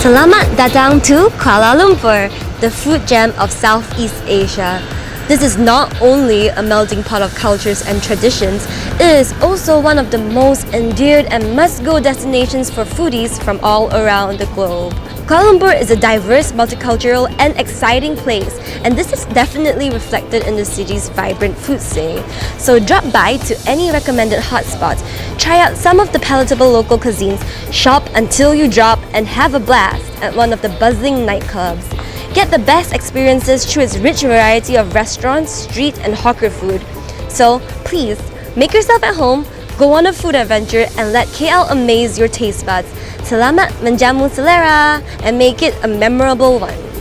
Selamat datang to Kuala Lumpur, the food gem of Southeast Asia. This is not only a melting pot of cultures and traditions, it is also one of the most endeared and must-go destinations for foodies from all around the globe. Kuala Lumpur is a diverse, multicultural and exciting place, and this is definitely reflected in the city's vibrant food scene. So drop by to any recommended hotspots, try out some of the palatable local cuisines, shop until you drop, and have a blast at one of the buzzing nightclubs. Get the best experiences through its rich variety of restaurants, street and hawker food. So please, make yourself at home, go on a food adventure and let KL amaze your taste buds. Selamat menjamu selera and make it a memorable one.